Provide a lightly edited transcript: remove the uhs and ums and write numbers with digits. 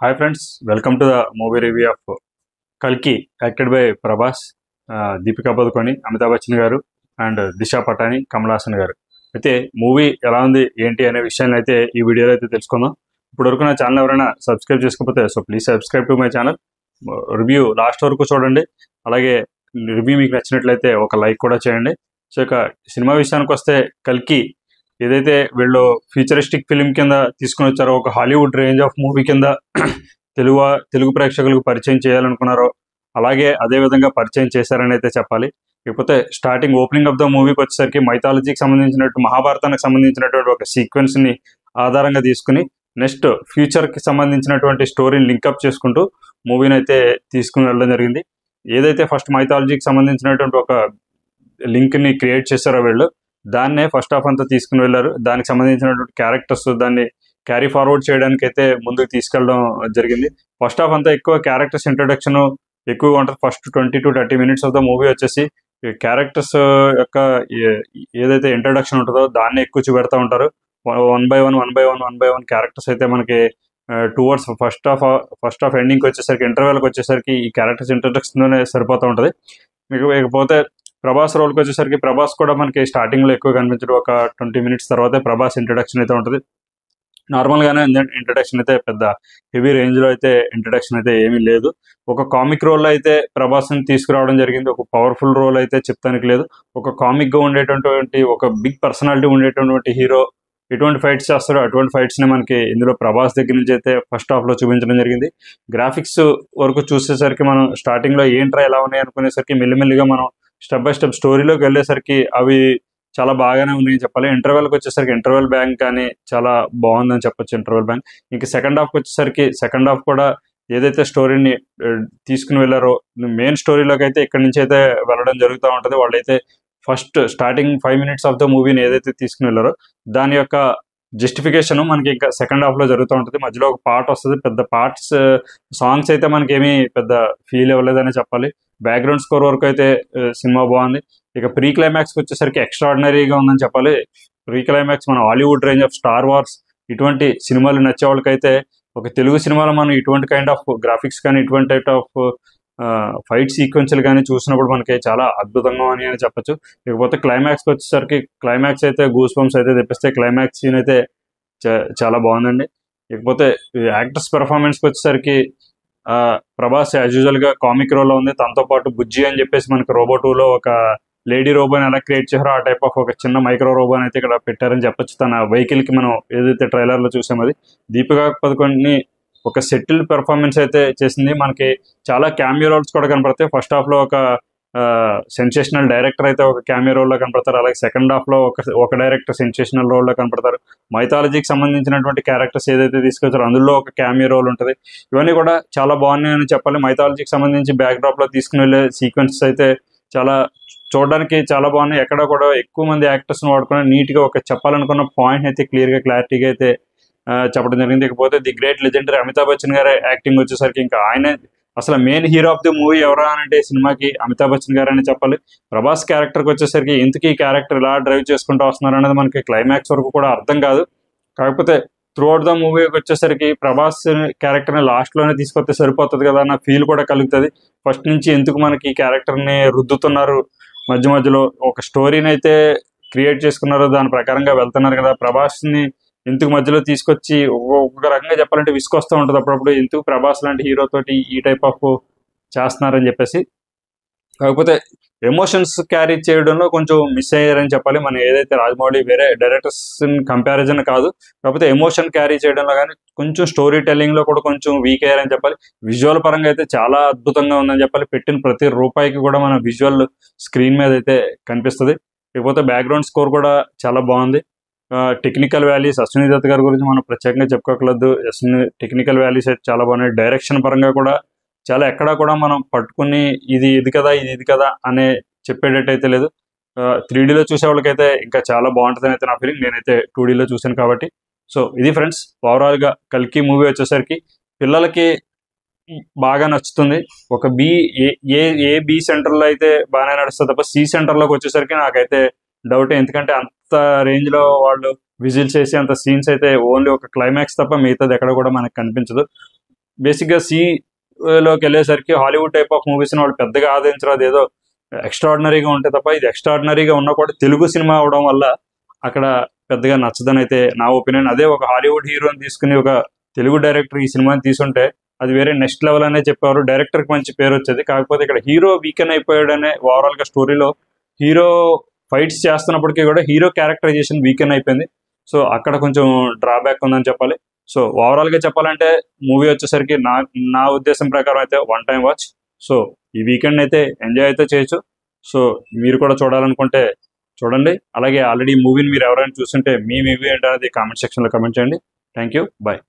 Hi friends, welcome to the movie review of Kalki, acted by Prabhas, Deepika Padukone, Amitabh Bachchan garu, and Disha Patani, Kamal Haasan garu. అయితే movie ఎలా ఉంది ఏంటి అనే విషయాన్ని అయితే ఈ వీడియోలో అయితే తెలుసుకుందాం. ఇప్పటివరకు నా ఛానల్ ఎవరైనా సబ్స్క్రైబ్ చేసుకోకపోతే please subscribe to my channel. Review last వరకు చూడండి. అలాగే రివ్యూ మీకు నచ్చినట్లయితే ఒక లైక్ కూడా చేయండి. సో ఇక సినిమా విషయానికి వస్తే కల్కి ఏదైతే వీళ్ళు ఫ్యూచరిస్టిక్ ఫిలిం కింద తీసుకుని వచ్చారో, ఒక హాలీవుడ్ రేంజ్ ఆఫ్ మూవీ కింద తెలుగు ప్రేక్షకులకు పరిచయం చేయాలనుకున్నారో అలాగే అదే విధంగా పరిచయం చేశారని అయితే చెప్పాలి. ఇకపోతే స్టార్టింగ్ ఓపెనింగ్ ఆఫ్ ద మూవీకి వచ్చేసరికి మైథాలజీకి సంబంధించినట్టు, మహాభారతానికి సంబంధించినటువంటి ఒక సీక్వెన్స్ని ఆధారంగా తీసుకుని నెక్స్ట్ ఫ్యూచర్కి సంబంధించినటువంటి స్టోరీని లింకప్ చేసుకుంటూ మూవీని అయితే తీసుకుని వెళ్ళడం జరిగింది. ఏదైతే ఫస్ట్ మైథాలజీకి సంబంధించినటువంటి ఒక లింక్ని క్రియేట్ చేశారో వీళ్ళు, దాన్నే ఫస్ట్ హాఫ్ అంతా తీసుకుని వెళ్ళారు. దానికి సంబంధించినటువంటి క్యారెక్టర్స్ దాన్ని క్యారీ ఫార్వర్డ్ చేయడానికి అయితే ముందుకు తీసుకెళ్ళడం జరిగింది. ఫస్ట్ హాఫ్ అంతా ఎక్కువ క్యారెక్టర్స్ ఇంట్రొడక్షన్ ఎక్కువగా ఉంటుంది. First 20 to 30 minutes of the movie వచ్చేసి క్యారెక్టర్స్ యొక్క ఏదైతే ఇంట్రొడక్షన్ ఉంటుందో దాన్ని ఎక్కువ చూపెడతా ఉంటారు. వన్ బై వన్ క్యారెక్టర్స్ అయితే మనకి టువర్డ్స్ ఫస్ట్ హాఫ్ ఎండింగ్కి వచ్చేసరికి, ఇంటర్వెల్కి వచ్చేసరికి ఈ క్యారెక్టర్స్ ఇంట్రొడక్షన్లోనే సరిపోతూ ఉంటుంది. మీకు ఇకపోతే ప్రభాస్ రోల్కి వచ్చేసరికి, ప్రభాస్ కూడా మనకి స్టార్టింగ్లో ఎక్కువ కనిపించడం, ఒక 20 minutes తర్వాతే ప్రభాస్ ఇంట్రొడక్షన్ అయితే ఉంటుంది. నార్మల్గానే ఇంట్రడక్షన్ అయితే పెద్ద హెవీ రేంజ్లో అయితే ఇంట్రడక్షన్ అయితే ఏమీ లేదు. ఒక కామిక్ రోల్ అయితే ప్రభాస్ని తీసుకురావడం జరిగింది. ఒక పవర్ఫుల్ రోల్ అయితే చెప్తానికి లేదు. ఒక కామిక్గా ఉండేటటువంటి, ఒక బిగ్ పర్సనాలిటీ ఉండేటటువంటి హీరో ఎటువంటి ఫైట్స్ చేస్తారో అటువంటి ఫైట్స్ని మనకి ఇందులో ప్రభాస్ దగ్గర నుంచి అయితే ఫస్ట్ హాఫ్లో చూపించడం జరిగింది. గ్రాఫిక్స్ వరకు చూసేసరికి మనం స్టార్టింగ్లో ఏంట్రా ఎలా ఉన్నాయి అనుకునేసరికి మెల్లిమెల్లిగా మనం స్టెప్ బై స్టెప్ స్టోరీలోకి వెళ్ళేసరికి అవి చాలా బాగానే ఉన్నాయని చెప్పాలి. ఇంటర్వెల్కి వచ్చేసరికి ఇంటర్వెల్ బ్యాంక్ కానీ చాలా బాగుందని చెప్పొచ్చు. ఇంటర్వెల్ బ్యాంక్ ఇంకా సెకండ్ హాఫ్కి వచ్చేసరికి, సెకండ్ హాఫ్ కూడా ఏదైతే స్టోరీని తీసుకుని వెళ్ళారో మెయిన్ స్టోరీలోకి అయితే ఇక్కడి నుంచి అయితే వెళ్ళడం జరుగుతూ ఉంటుంది. వాళ్ళైతే first starting 5 minutes of the మూవీని ఏదైతే తీసుకుని వెళ్ళారో దాని యొక్క జస్టిఫికేషన్ మనకి ఇంకా సెకండ్ హాఫ్లో జరుగుతూ ఉంటుంది. మధ్యలో ఒక పార్ట్ వస్తుంది. పెద్ద పార్ట్స్ సాంగ్స్ అయితే మనకి ఏమీ పెద్ద ఫీల్ ఇవ్వలేదని చెప్పాలి. బ్యాక్గ్రౌండ్ స్కోర్ వరకు అయితే సినిమా బాగుంది. ఇక ప్రీ క్లైమాక్స్కి వచ్చేసరికి ఎక్స్ట్రాడినరీగా ఉందని చెప్పాలి. ప్రీ క్లైమాక్స్ మన Hollywood range of star wars ఇటువంటి సినిమాలు నచ్చే వాళ్ళకైతే, ఒక తెలుగు సినిమాలో మనం ఇటువంటి కైండ్ ఆఫ్ గ్రాఫిక్స్ కానీ ఇటువంటి టైప్ ఆఫ్ ఫైట్ సీక్వెన్స్లు కానీ చూసినప్పుడు మనకి చాలా అద్భుతంగా అని చెప్పచ్చు. ఇకపోతే క్లైమాక్స్కి వచ్చేసరికి, క్లైమాక్స్ అయితే గూస్ బంప్స్ అయితే తెప్పిస్తే క్లైమాక్స్ సీన్ అయితే చాలా బాగుందండి. ఇకపోతే యాక్టర్స్ పెర్ఫార్మెన్స్కి వచ్చేసరికి ప్రభాస్ యాజ్ యూజువల్గా కామిక్ రోల్లో ఉంది. తనతో పాటు బుజ్జి అని చెప్పేసి మనకి రోబో 2లో ఒక లేడీ రోబోని ఎలా క్రియేట్ చేశారో ఆ టైప్ ఆఫ్ ఒక చిన్న మైక్రో రోబోని అయితే ఇక్కడ పెట్టారని చెప్పొచ్చు. తన వెహికల్కి మనం ఏదైతే ట్రైలర్లో చూసామో అది. దీపికా పదుకొణెని ఒక సెటిల్ పెర్ఫార్మెన్స్ అయితే చేసింది. మనకి చాలా క్యామియో రోల్స్ కూడా కనపడతాయి. ఫస్ట్ హాఫ్లో ఒక సెన్సేషనల్ డైరెక్టర్ అయితే ఒక క్యామియో రోల్లో కనపడతారు. అలాగే సెకండ్ హాఫ్లో ఒక డైరెక్టర్ సెన్సేషనల్ రోల్లో కనపడతారు. మైథాలజీకి సంబంధించినటువంటి క్యారెక్టర్స్ ఏదైతే తీసుకొచ్చారో అందులో ఒక క్యామియో రోల్ ఉంటుంది. ఇవన్నీ కూడా చాలా బాగున్నాయని చెప్పాలి. మైథాలజీకి సంబంధించి బ్యాక్డ్రాప్లో తీసుకుని వెళ్ళే సీక్వెన్సెస్ అయితే చాలా చూడడానికి చాలా బాగున్నాయి. ఎక్కడ కూడా ఎక్కువ మంది యాక్టర్స్ని వాడుకుని నీట్గా ఒక చెప్పాలనుకున్న పాయింట్ అయితే క్లారిటీగా అయితే చెప్పడం జరిగింది. ఇకపోతే the great legendary Amitabh Bachchan గారి యాక్టింగ్ వచ్చేసరికి, ఇంకా ఆయన అసలు main hero of the movie ఎవరా అంటే సినిమాకి అమితాబ్ బచ్చన్ గారు అని చెప్పాలి. ప్రభాస్ క్యారెక్టర్కి వచ్చేసరికి ఎందుకు ఈ క్యారెక్టర్ ఇలా డ్రైవ్ చేసుకుంటూ వస్తున్నారు అనేది మనకి క్లైమాక్స్ వరకు కూడా అర్థం కాదు. కాకపోతే త్రూ అవుట్ ద మూవీకి వచ్చేసరికి ప్రభాస్ క్యారెక్టర్ని లాస్ట్లోనే తీసుకొస్తే సరిపోతుంది కదా అన్న ఫీల్ కూడా కలుగుతుంది. ఫస్ట్ నుంచి ఎందుకు మనకి ఈ క్యారెక్టర్ని రుద్దుతున్నారు, మధ్యలో ఒక స్టోరీని అయితే క్రియేట్ చేసుకున్నారు, దాని ప్రకారంగా వెళ్తున్నారు కదా, ప్రభాస్ని ఎందుకు మధ్యలో తీసుకొచ్చి ఒక రకంగా చెప్పాలంటే విసుకొస్తూ ఉంటుంది అప్పుడప్పుడు, ఎందుకు ప్రభాస్ లాంటి హీరోతోటి ఈ టైప్ ఆఫ్ చేస్తున్నారని చెప్పేసి. కాకపోతే ఎమోషన్స్ క్యారీ చేయడంలో కొంచెం మిస్ అయ్యారని చెప్పాలి. మనం ఏదైతే రాజమౌళి వేరే డైరెక్టర్స్ కంపారిజన్ కాదు, కాకపోతే ఎమోషన్ క్యారీ చేయడంలో కానీ కొంచెం స్టోరీ టెల్లింగ్లో కూడా కొంచెం వీక్ అయ్యారని చెప్పాలి. విజువల్ పరంగా అయితే చాలా అద్భుతంగా ఉందని చెప్పాలి. పెట్టిన ప్రతి రూపాయికి కూడా మన విజువల్ స్క్రీన్ మీద అయితే కనిపిస్తుంది. ఇకపోతే బ్యాక్గ్రౌండ్ స్కోర్ కూడా చాలా బాగుంది. టెక్నికల్ వాల్యూస్ అశ్విని దత్ గారి గురించి మనం ప్రత్యేకంగా చెప్పుకోకలేదు. టెక్నికల్ వాల్యూస్ అయితే చాలా బాగున్నాయి. డైరెక్షన్ పరంగా కూడా చాలా ఎక్కడా కూడా మనం పట్టుకుని ఇది కదా అనే చెప్పేటట్టయితే లేదు. 3Dలో చూసే వాళ్ళకైతే ఇంకా చాలా బాగుంటుందని అయితే నా ఫీలింగ్. నేనైతే 2Dలో చూశాను కాబట్టి. సో ఇది ఫ్రెండ్స్, ఓవరాల్గా కల్కి మూవీ వచ్చేసరికి పిల్లలకి బాగా నచ్చుతుంది. ఒక బి సెంటర్లో అయితే బాగానే నడుస్తుంది తప్ప సి సెంటర్లోకి వచ్చేసరికి నాకైతే డౌట్. ఎందుకంటే అంత రేంజ్లో వాళ్ళు విజిల్స్ చేసి అంత సీన్స్ అయితే ఓన్లీ ఒక క్లైమాక్స్ తప్ప మిగతాది ఎక్కడ కూడా మనకు కనిపించదు. బేసిక్గా లోకి వెళ్ళేసరికి హాలీవుడ్ టైప్ ఆఫ్ మూవీస్ని వాళ్ళు పెద్దగా ఆదరించరు, అది ఏదో ఎక్స్ట్రాడినరీగా ఉంటే తప్ప, ఇది ఎక్స్ట్రాడినరీగా ఉన్నా కూడా తెలుగు సినిమా అవడం వల్ల అక్కడ పెద్దగా నచ్చదని అయితే నా ఒపీనియన్. అదే ఒక హాలీవుడ్ హీరోని తీసుకుని ఒక తెలుగు డైరెక్టర్ ఈ సినిమాని తీసుంటే అది వేరే నెక్స్ట్ లెవెల్ అనే చెప్పేవారు, డైరెక్టర్కి మంచి పేరు వచ్చేది. కాకపోతే ఇక్కడ హీరో వీకెన్ అయిపోయాడనే ఓవరాల్గా స్టోరీలో హీరో ఫైట్స్ చేస్తున్నప్పటికీ కూడా హీరో క్యారెక్టరైజేషన్ వీకెన్ అయిపోయింది. సో అక్కడ కొంచెం డ్రాబ్యాక్ ఉందని చెప్పాలి. సో ఓవరాల్గా చెప్పాలంటే మూవీ వచ్చేసరికి నా ఉద్దేశం ప్రకారం అయితే వన్ టైం వాచ్. సో ఈ వీకెండ్ అయితే ఎంజాయ్ అయితే చేయొచ్చు. సో మీరు కూడా చూడాలనుకుంటే చూడండి. అలాగే ఆల్రెడీ మూవీని మీరు ఎవరైనా చూస్తుంటే మీ మూవీ ఏంటనేది కామెంట్ సెక్షన్లో కామెంట్ చేయండి. Thank you, bye.